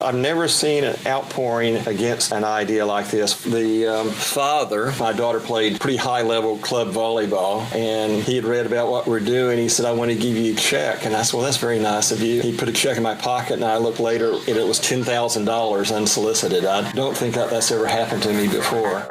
I've never seen an outpouring against an idea like this. The father, my daughter played pretty high-level club volleyball, and he had read about what we're doing. He said, I want to give you a check. And I said, well, that's very nice of you. He put a check in my pocket, and I looked later, and it was $10,000 unsolicited. I don't think that's ever happened to me before.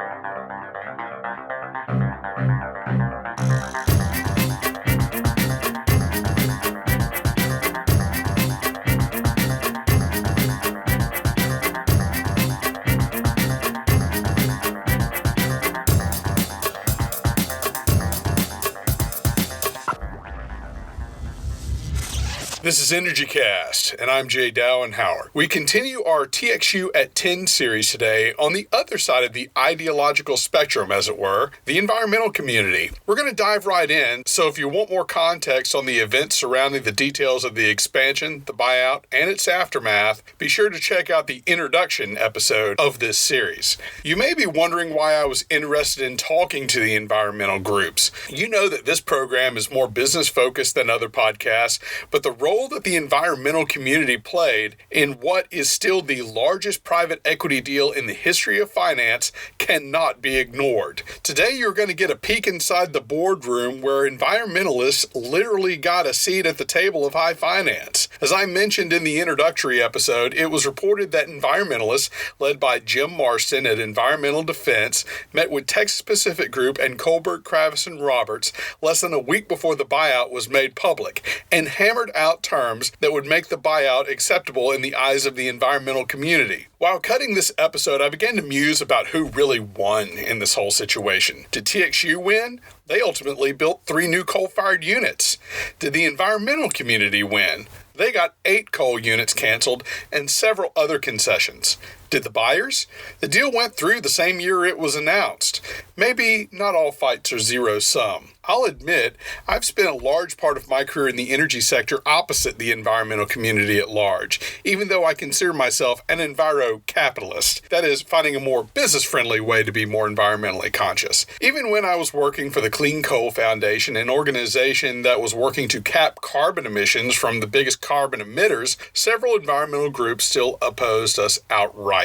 This is EnergyCast, and I'm Jay Dow Howard. We continue our TXU at 10 series today on the other side of the ideological spectrum, as it were, the environmental community. We're going to dive right in, so if you want more context on the events surrounding the details of the expansion, the buyout, and its aftermath, be sure to check out the introduction episode of this series. You may be wondering why I was interested in talking to the environmental groups. You know that this program is more business-focused than other podcasts, but the role that the environmental community played in what is still the largest private equity deal in the history of finance cannot be ignored. Today, you're going to get a peek inside the boardroom where environmentalists literally got a seat at the table of high finance. As I mentioned in the introductory episode, it was reported that environmentalists, led by Jim Marston at Environmental Defense, met with Texas Pacific Group and Colbert, Kravis, and Roberts less than a week before the buyout was made public and hammered out terms that would make the buyout acceptable in the eyes of the environmental community. While cutting this episode, I began to muse about who really won in this whole situation. Did TXU win? They ultimately built 3 new coal-fired units. Did the environmental community win? They got 8 coal units canceled and several other concessions. Did the buyers? The deal went through the same year it was announced. Maybe not all fights are zero-sum. I'll admit, I've spent a large part of my career in the energy sector opposite the environmental community at large, even though I consider myself an enviro-capitalist. That is, finding a more business-friendly way to be more environmentally conscious. Even when I was working for the Clean Coal Foundation, an organization that was working to cap carbon emissions from the biggest carbon emitters, several environmental groups still opposed us outright.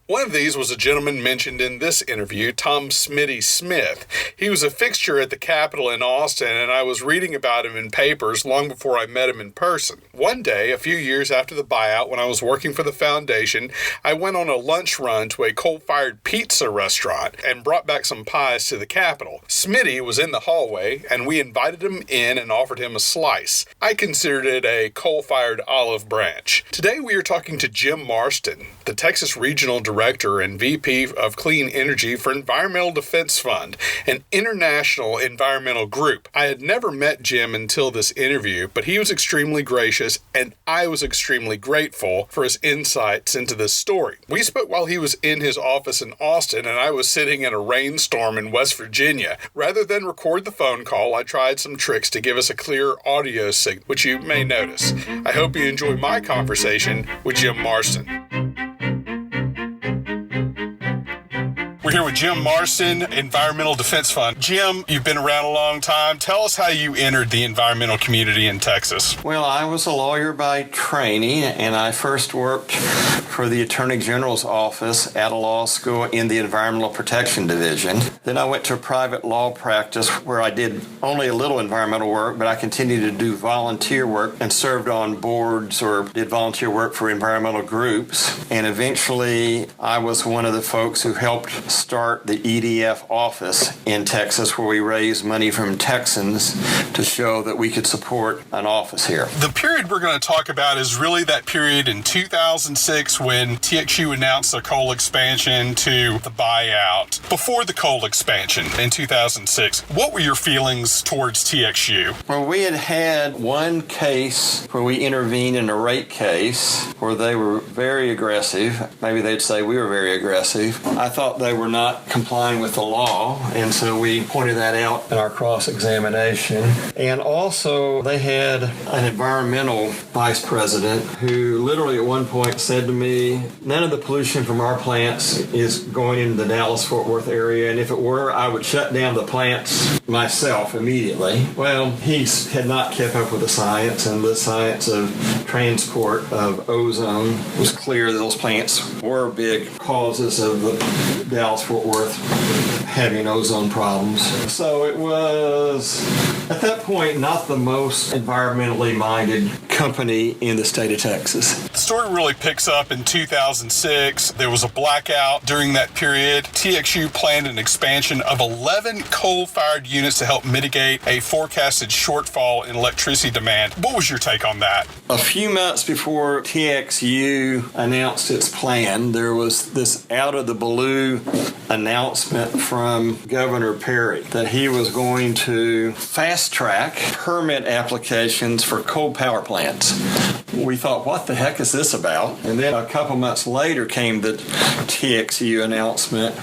One of these was a gentleman mentioned in this interview, Tom Smitty Smith. He was a fixture at the Capitol in Austin, and I was reading about him in papers long before I met him in person. One day, a few years after the buyout, when I was working for the foundation, I went on a lunch run to a coal-fired pizza restaurant and brought back some pies to the Capitol. Smitty was in the hallway, and we invited him in and offered him a slice. I considered it a coal-fired olive branch. Today, we are talking to Jim Marston, the Texas Regional Director and VP of Clean Energy for Environmental Defense Fund, an international environmental group. I had never met Jim until this interview, but he was extremely gracious, and I was extremely grateful for his insights into this story. We spoke while he was in his office in Austin, and I was sitting in a rainstorm in West Virginia. Rather than record the phone call, I tried some tricks to give us a clear audio signal, which you may notice. I hope you enjoy my conversation with Jim Marston. We're here with Jim Marston, Environmental Defense Fund. Jim, you've been around a long time. Tell us how you entered the environmental community in Texas. Well, I was a lawyer by training, and I first worked for the Attorney General's office at a law school in the Environmental Protection Division. Then I went to a private law practice where I did only a little environmental work, but I continued to do volunteer work and served on boards or did volunteer work for environmental groups. And eventually, I was one of the folks who helped start the EDF office in Texas, where we raised money from Texans to show that we could support an office here. The period we're going to talk about is really that period in 2006 when TXU announced the coal expansion to the buyout. Before the coal expansion in 2006, what were your feelings towards TXU? Well, we had one case where we intervened in a rate case where they were very aggressive. Maybe they'd say we were very aggressive. I thought they were were not complying with the law, and so we pointed that out in our cross-examination. And also, they had an environmental vice president who literally at one point said to me, none of the pollution from our plants is going into the Dallas-Fort Worth area, and if it were, I would shut down the plants myself immediately. Well, he had not kept up with the science, and the science of transport of ozone was clear that those plants were big causes of the Dallas-Fort Worth having ozone problems. So it was, at that point, not the most environmentally minded company in the state of Texas. The story really picks up in 2006. There was a blackout during that period. TXU planned an expansion of 11 coal-fired units to help mitigate a forecasted shortfall in electricity demand. What was your take on that? A few months before TXU announced its plan, there was this out-of-the-blue announcement from Governor Perry that he was going to fast-track permit applications for coal power plants. We thought, what the heck is this about? And then a couple months later came the TXU announcement,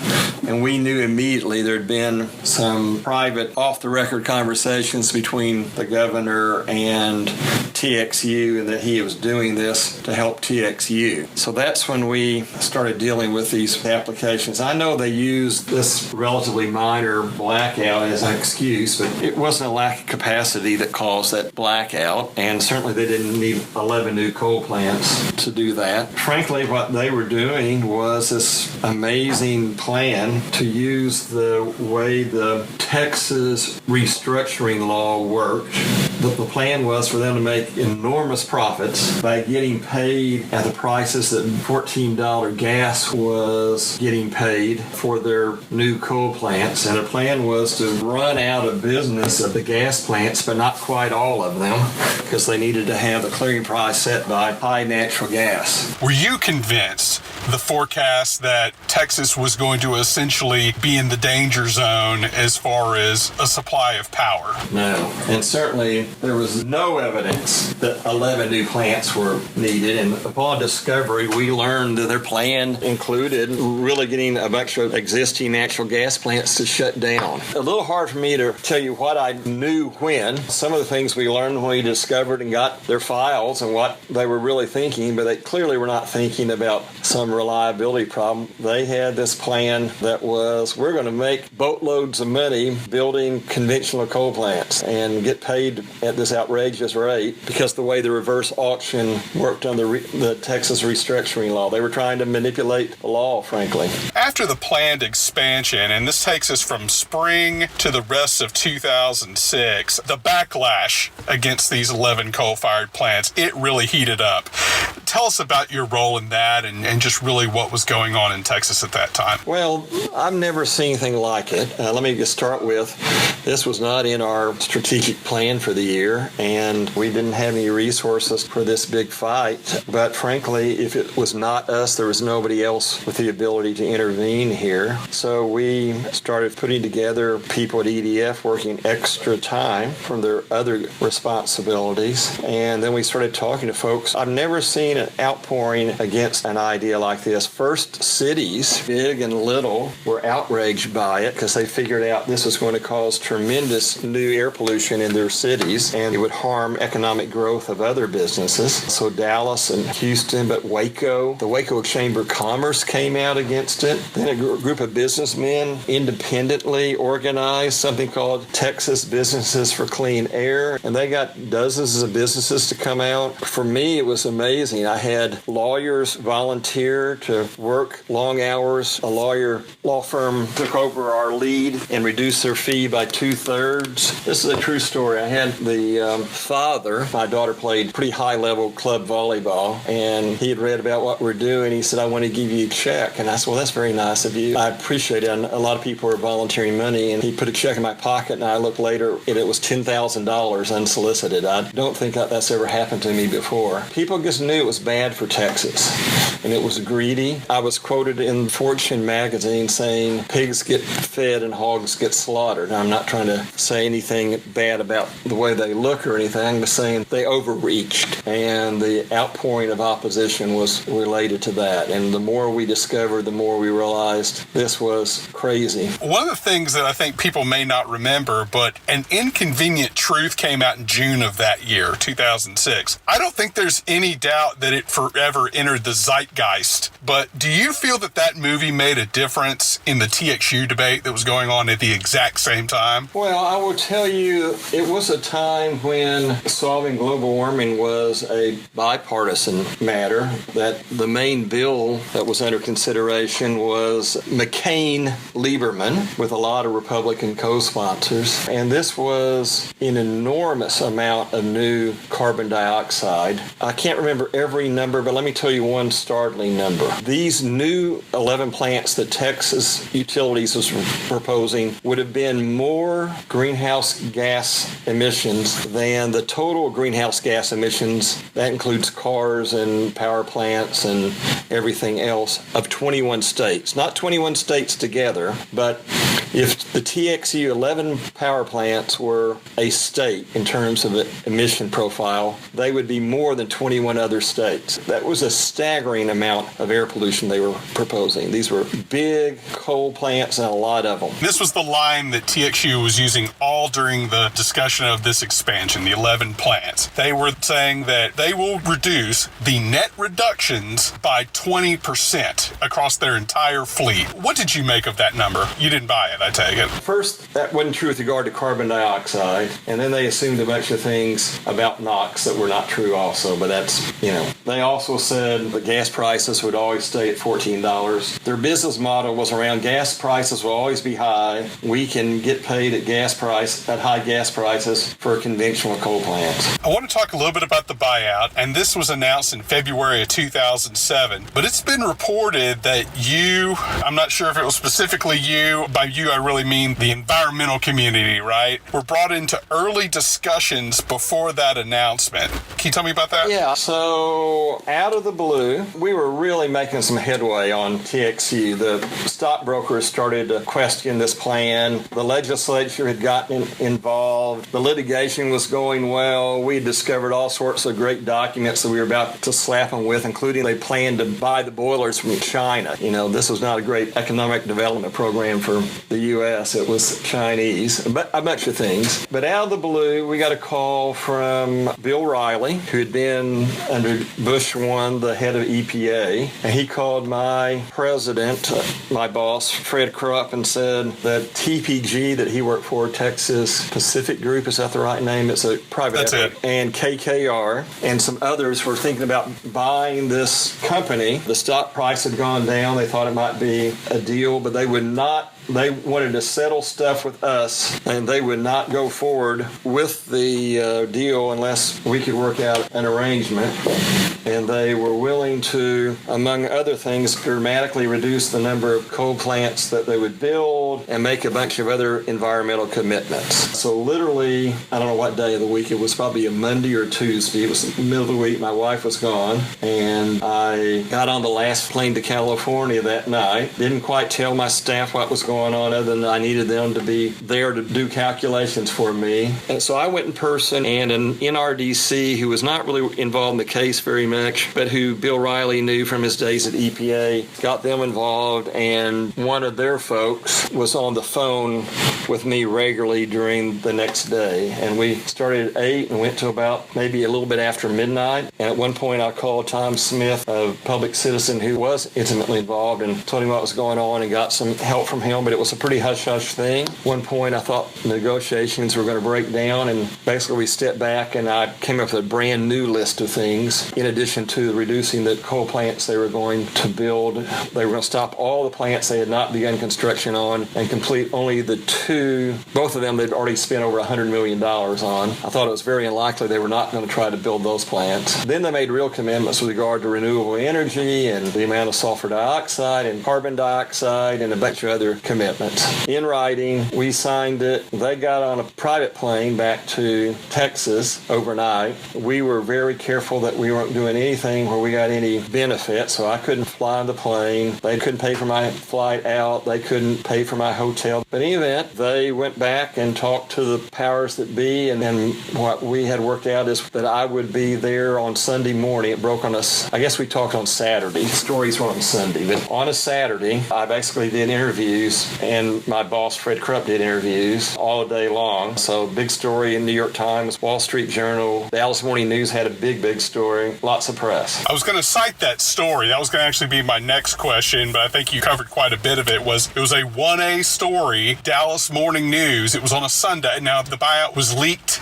and we knew immediately there'd been some private, off-the-record conversations between the governor and TXU, and that he was doing this to help TXU. So that's when we started dealing with these applications. I know they used this relatively minor blackout as an excuse, but it wasn't a lack of capacity that caused that blackout, and certainly they didn't need 11 new coal plants to do that. Frankly, what they were doing was this amazing plan to use the way the Texas restructuring law worked. The plan was for them to make enormous profits by getting paid at the prices that $14 gas was getting paid for their new coal plants. And the plan was to run out of business of the gas plants, but not quite all of them, because they needed to have the clearing price set by high natural gas. Were you convinced the forecast that Texas was going to essentially be in the danger zone as far as a supply of power? No, and certainly there was no evidence that 11 new plants were needed, and upon discovery we learned that their plan included really getting a bunch of existing natural gas plants to shut down. A little hard for me to tell you what I knew when. Some of the things we learned when we discovered and got their files and what they were really thinking, but they clearly were not thinking about some reliability problem. They had this plan that was, we're going to make boatloads of money building conventional coal plants and get paid at this outrageous rate because the way the reverse auction worked on the Texas restructuring law. They were trying to manipulate the law, frankly. After the planned expansion, and this takes us from spring to the rest of 2006, the backlash against these 11 coal-fired plants, it really heated up. Tell us about your role in that and just really what was going on in Texas at that time. Well, I've never seen anything like it. Let me just start with, this was not in our strategic plan for the year, and we didn't have any resources for this big fight. But frankly, if it was not us, there was nobody else with the ability to intervene here. So we started putting together people at EDF working extra time from their other responsibilities, and then we started talking to folks. I've never seen an outpouring against an idea like this. First, cities, big and little, were outraged by it because they figured out this was going to cause tremendous new air pollution in their cities, and it would harm economic growth of other businesses. So Dallas and Houston, but Waco, the Waco Chamber of Commerce came out against it. Then a group of businessmen independently organized something called Texas Businesses for Clean Air, and they got dozens of businesses to come out. For me, it was amazing. I had lawyers volunteer to work long hours. A law firm took over our lead and reduced their fee by 2/3. This is a true story. I had the father, my daughter played pretty high-level club volleyball, and he had read about what we're doing. He said, I want to give you a check. And I said, well, that's very nice of you. I appreciate it. And a lot of people are volunteering money, and he put a check in my pocket, and I looked later, and it was $10,000 unsolicited. I don't think that's ever happened to me before. People just knew it was bad for Texas, and it was greedy. I was quoted in Fortune magazine saying pigs get fed and hogs get slaughtered. Now, I'm not trying to say anything bad about the way they look or anything. I'm just saying they overreached, and the outpouring of opposition was related to that. And the more we discovered, the more we realized this was crazy. One of the things that I think people may not remember, but an inconvenient truth came out in June of that year, 2006. I don't think there's any doubt that it forever entered the zeitgeist, but do you feel that that movie made a difference in the TXU debate that was going on at the exact same time? Well, I will tell you, it was a time when solving global warming was a bipartisan matter, that the main bill that was under consideration was McCain-Lieberman with a lot of Republican co-sponsors, and this was an enormous amount of new carbon dioxide. I can't remember every number, but let me tell you one startling number. These new 11 plants that Texas Utilities was proposing would have been more greenhouse gas emissions than the total greenhouse gas emissions, that includes cars and power plants and everything else, of 21 states. Not 21 states together, but if the TXU 11 power plants were a state in terms of emission profile, they would be more than 21 other states. That was a staggering amount of air pollution they were proposing. These were big coal plants and a lot of them. This was the line that TXU was using all during the discussion of this expansion, the 11 plants. They were saying that they will reduce the net reductions by 20% across their entire fleet. What did you make of that number? You didn't buy it, I take it. First, that wasn't true with regard to carbon dioxide, and then they assumed a bunch of things about NOx that were not true also, but that's, They also said the gas prices would always stay at $14. Their business model was around gas prices will always be high. We can get paid at high gas prices for conventional coal plants. I want to talk a little bit about the buyout, and this was announced in February of 2007, but it's been reported that I'm not sure if it was specifically you, by you I really mean the environmental community, right, were brought into early discussions before that announcement. Can you tell me about that? Yeah, so out of the blue, we were really making some headway on TXU. The stockbrokers started to question this plan. The legislature had gotten involved. The litigation was going well. We discovered all sorts of great documents that we were about to slap them with, including they planned to buy the boilers from China. This was not a great economic development program for the U.S. It was Chinese, but a bunch of things. But out of the blue, we got a call from Bill Riley, who had been under Bush 1, the head of EPA, and he called my president, my boss, Fred Krupp, and said that TPG that he worked for, Texas Pacific Group, is that the right name? It's a private effort. And KKR and some others were thinking about buying this company. The stock price had gone down. They thought it might be a deal, but they wanted to settle stuff with us, and they would not go forward with the deal unless we could work out an arrangement. And they were willing to, among other things, dramatically reduce the number of coal plants that they would build and make a bunch of other environmental commitments. So literally, I don't know what day of the week, it was probably a Monday or Tuesday. It was the middle of the week. My wife was gone, and I got on the last plane to California that night. Didn't quite tell my staff what was going on other than I needed them to be there to do calculations for me. And so I went in person, and an NRDC who was not really involved in the case very much, but who Bill Riley knew from his days at EPA, got them involved, and one of their folks was on the phone with me regularly during the next day. And we started at 8 and went to about maybe a little bit after midnight. And at one point I called Tom Smith, a public citizen who was intimately involved, and told him what was going on and got some help from him, but it was a pretty hush-hush thing. At one point I thought negotiations were going to break down, and basically we stepped back and I came up with a brand new list of things. In addition to reducing the coal plants they were going to build, they were going to stop all the plants they had not begun construction on and complete only the two. Both of them they'd already spent over $100 million on. I thought it was very unlikely they were not going to try to build those plants. Then they made real commitments with regard to renewable energy and the amount of sulfur dioxide and carbon dioxide and a bunch of other commitments. In writing, we signed it. They got on a private plane back to Texas overnight. We were very careful that we weren't doing doing anything where we got any benefit, so I couldn't fly on the plane. They couldn't pay for my flight out. They couldn't pay for my hotel. But in any event, they went back and talked to the powers that be, and then what we had worked out is that I would be there on Sunday morning. It broke on us. I guess we talked on Saturday. Stories were on Sunday. But on a Saturday, I basically did interviews, and my boss, Fred Krupp, did interviews all day long. So big story in New York Times, Wall Street Journal, Dallas Morning News had a big story. Lots of press. I was going to cite that story. That was going to actually be my next question, but I think you covered quite a bit of it. It was a 1A story, Dallas Morning News. It was on a Sunday. Now, the buyout was leaked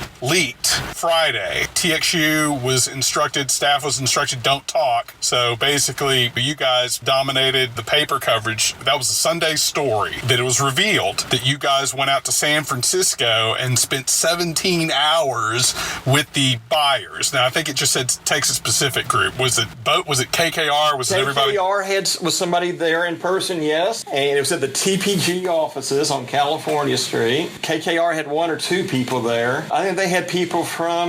Friday. TXU was instructed, staff was instructed, don't talk. So basically, you guys dominated the paper coverage. That was a Sunday story that it was revealed that you guys went out to San Francisco and spent 17 hours with the buyers. Now, I think it just said Texas Pacific Group. Was it KKR? Was it everybody? KKR was somebody there in person, yes. And it was at the TPG offices on California Street. KKR had one or two people there. I think they had people from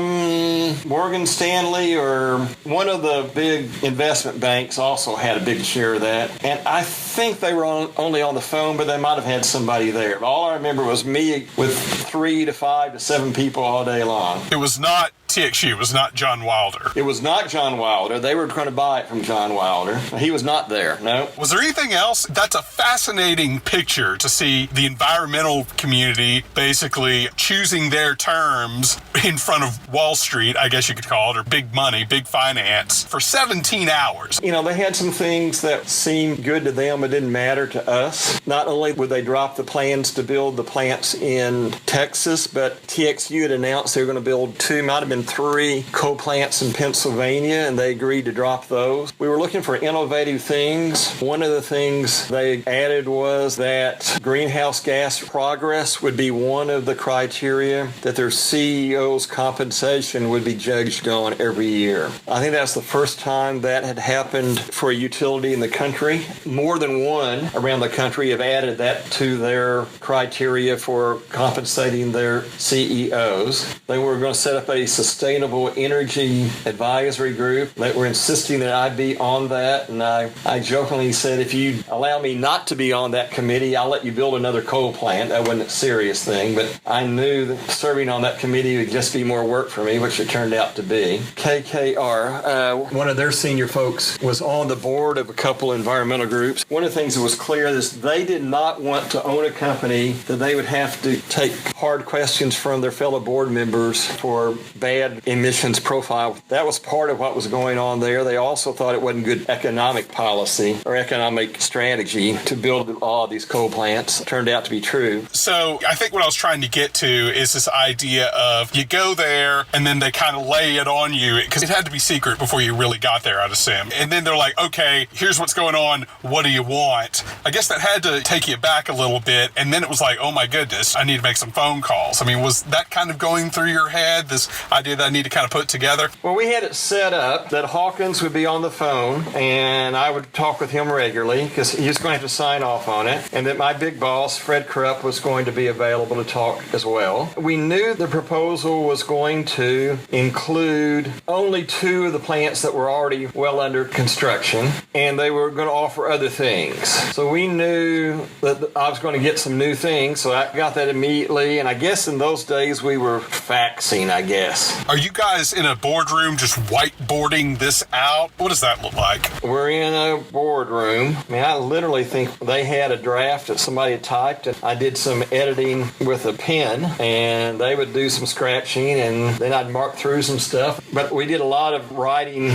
Morgan Stanley, or one of the big investment banks also had a big share of that. And I think they were only on the phone, but they might have had somebody there. But all I remember was me with 3 to 5 to 7 people all day long. It was not TXU. It was not John Wilder. It was not John Wilder. They were going to buy it from John Wilder. He was not there, no. Was there anything else? That's a fascinating picture to see the environmental community basically choosing their terms in front of Wall Street, I guess you could call it, or big money, big finance, for 17 hours. You know, they had some things that seemed good to them but didn't matter to us. Not only would they drop the plans to build the plants in Texas, but TXU had announced they were going to build 2, might have been 3 coal plants in Pennsylvania, and they agreed to drop those. We were looking for innovative things. One of the things they added was that greenhouse gas progress would be one of the criteria that their CEO's compensation would be judged on every year. I think that's the first time that had happened for a utility in the country. More than one around the country have added that to their criteria for compensating their CEOs. They were going to set up a Sustainable Energy Advisory Group. They were insisting that I be on that, and I jokingly said, if you allow me not to be on that committee, I'll let you build another coal plant. That wasn't a serious thing, but I knew that serving on that committee would just be more work for me, which it turned out to be. KKR, one of their senior folks, was on the board of a couple environmental groups. One of the things that was clear is they did not want to own a company that they would have to take hard questions from their fellow board members for bad emissions profile. That was part of what was going on there. They also thought it wasn't good economic policy or economic strategy to build all of these coal plants. It turned out to be true. So I think what I was trying to get to is this idea of you go there and then they kind of lay it on you, because it had to be secret before you really got there, I'd assume. And then they're like, okay, here's what's going on. What do you want? I guess that had to take you back a little bit. And then it was like, oh my goodness, I need to make some phone calls. I mean, was that kind of going through your head, this idea that I need to kind of put together? Well, we had it set up that Hawkins would be on the phone and I would talk with him regularly because he was going to have to sign off on it, and that my big boss, Fred Krupp, was going to be available to talk as well. We knew the proposal was going to include only 2 of the plants that were already well under construction, and they were going to offer other things. So we knew that I was going to get some new things, so I got that immediately, and I guess in those days we were faxing, I guess. Are you guys in a boardroom just whiteboarding this out? What does that look like? We're in a boardroom. I mean, I literally think they had a draft that somebody had typed, and I did some editing with a pen, and they would do some scratching, and then I'd mark through some stuff. But we did a lot of writing,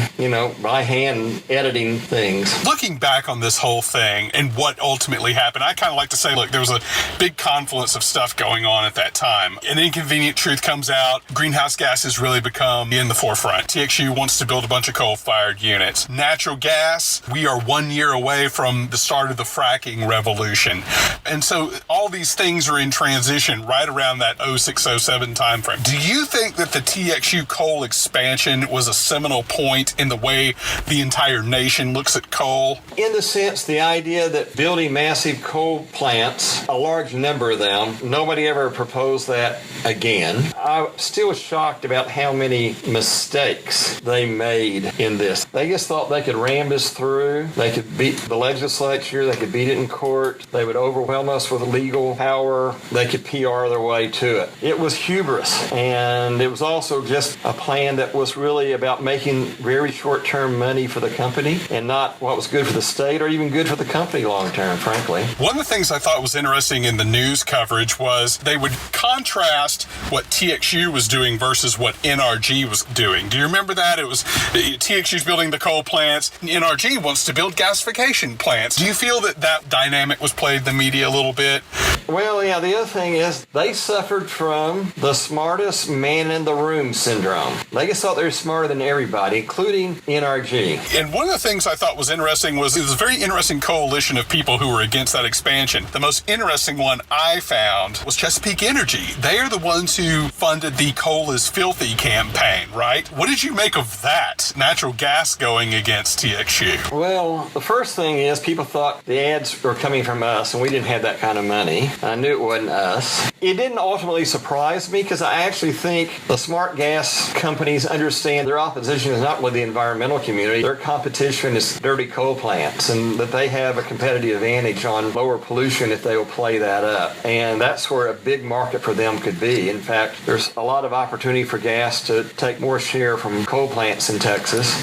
by hand editing things. Looking back on this whole thing and what ultimately happened, I kind of like to say, look, there was a big confluence of stuff going on at that time. An inconvenient truth comes out. Greenhouse gases really become in the forefront. TXU wants to build a bunch of coal-fired units. Natural gas, we are 1 year away from the start of the fracking revolution. And so all these things are in transition right around that 06-07 timeframe. Do you think that the TXU coal expansion was a seminal point in the way the entire nation looks at coal? In the sense, the idea that building massive coal plants, a large number of them, nobody ever proposed that again. I'm still shocked about how many mistakes they made in this. They just thought they could ram this through. They could beat the legislature. They could beat it in court. They would overwhelm us with legal power. They could PR their way to it. It was hubris, and it was also just a plan that was really about making very short-term money for the company and not what was good for the state or even good for the company long-term, frankly. One of the things I thought was interesting in the news coverage was they would contrast what TXU was doing versus what NRG was doing. Do you remember that? It was TXU's building the coal plants. NRG wants to build gasification plants. Do you feel that that dynamic was played in the media a little bit? Well, yeah, the other thing is they suffered from the smartest man in the room syndrome. They just thought they were smarter than everybody, including NRG. And one of the things I thought was interesting was it was a very interesting coalition of people who were against that expansion. The most interesting one I found was Chesapeake Energy. They are the ones who funded the Coal is Filthy campaign, right? What did you make of that? Natural gas going against TXU. Well, the first thing is people thought the ads were coming from us, and we didn't have that kind of money. I knew it wasn't us. It didn't ultimately surprise me because I actually think the smart gas companies understand their opposition is not with the environmental community. Their competition is dirty coal plants, and that they have a competitive advantage on lower pollution if they will play that up. And that's where a big market for them could be. In fact, there's a lot of opportunity for gas to take more share from coal plants in Texas,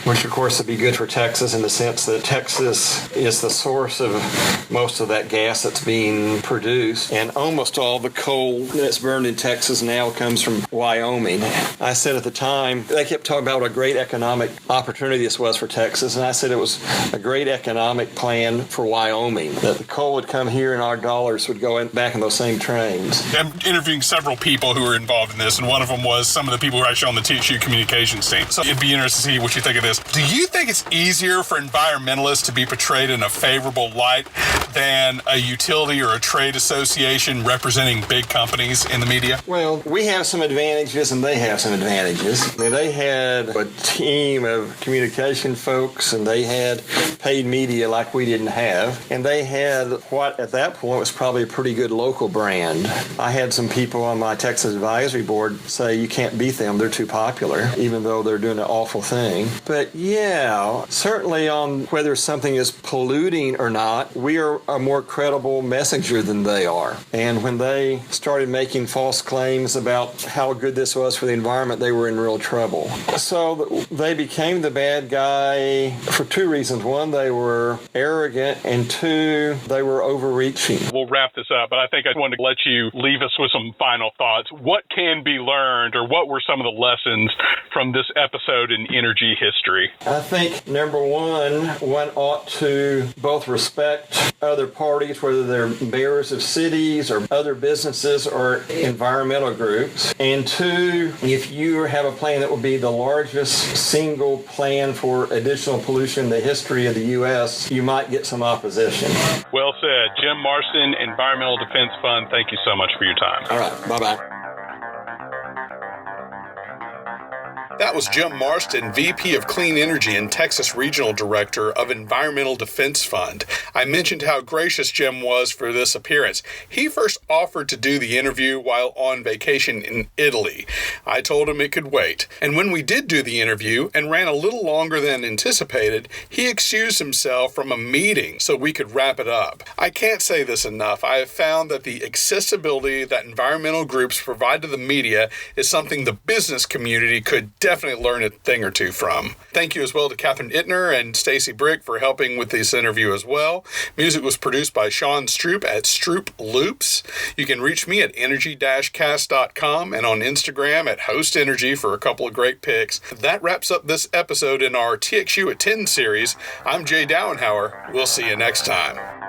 which of course would be good for Texas in the sense that Texas is the source of most of that gas that's being produced, and almost all the coal that's burned in Texas now comes from Wyoming. I said at the time, they kept talking about what a great economic opportunity this was for Texas, and I said it was a great economic plan for Wyoming, that the coal would come here and our dollars would go back in those same trains. I'm interviewing several people who were involved in this, and one of them was some of the people who are actually on the TXU communications team. So it'd be interesting to see what you think of this. Do you think it's easier for environmentalists to be portrayed in a favorable light than a utility or a trade association representing big companies in the media? Well, we have some advantages and they have some advantages. I mean, they had a team of communication folks and they had paid media like we didn't have. And they had what at that point was probably a pretty good local brand. I had some people on my Texas advisory board say you can't beat them, they're too popular, even though they're doing an awful thing. But yeah, certainly on whether something is polluting or not, we are a more credible messenger than they are. And when they started making false claims about how good this was for the environment, they were in real trouble. So they became the bad guy for two reasons. One, they were arrogant, and two, they were overreaching. We'll wrap this up, but I think I wanted to let you leave us with some final thoughts. What can be learned, or what were some of the lessons from this episode in energy history? I think, number one ought to both respect other parties, whether they're mayors of cities or other businesses or environmental groups. And two, if you have a plan that will be the largest single plan for additional pollution in the history of the U.S., you might get some opposition. Well said. Jim Marston, Environmental Defense Fund, thank you so much for your time. All right. Bye-bye. That was Jim Marston, VP of Clean Energy and Texas Regional Director of Environmental Defense Fund. I mentioned how gracious Jim was for this appearance. He first offered to do the interview while on vacation in Italy. I told him it could wait. And when we did do the interview and ran a little longer than anticipated, he excused himself from a meeting so we could wrap it up. I can't say this enough. I have found that the accessibility that environmental groups provide to the media is something the business community could definitely learn a thing or two from. Thank you as well to Catherine Ittner and Stacy Brick for helping with this interview as well. Music was produced by Sean Stroop at Stroop Loops. You can reach me at energy-cast.com and on Instagram at Host Energy for a couple of great picks. That wraps up this episode in our TXU at 10 series. I'm Jay Dowenhauer. We'll see you next time.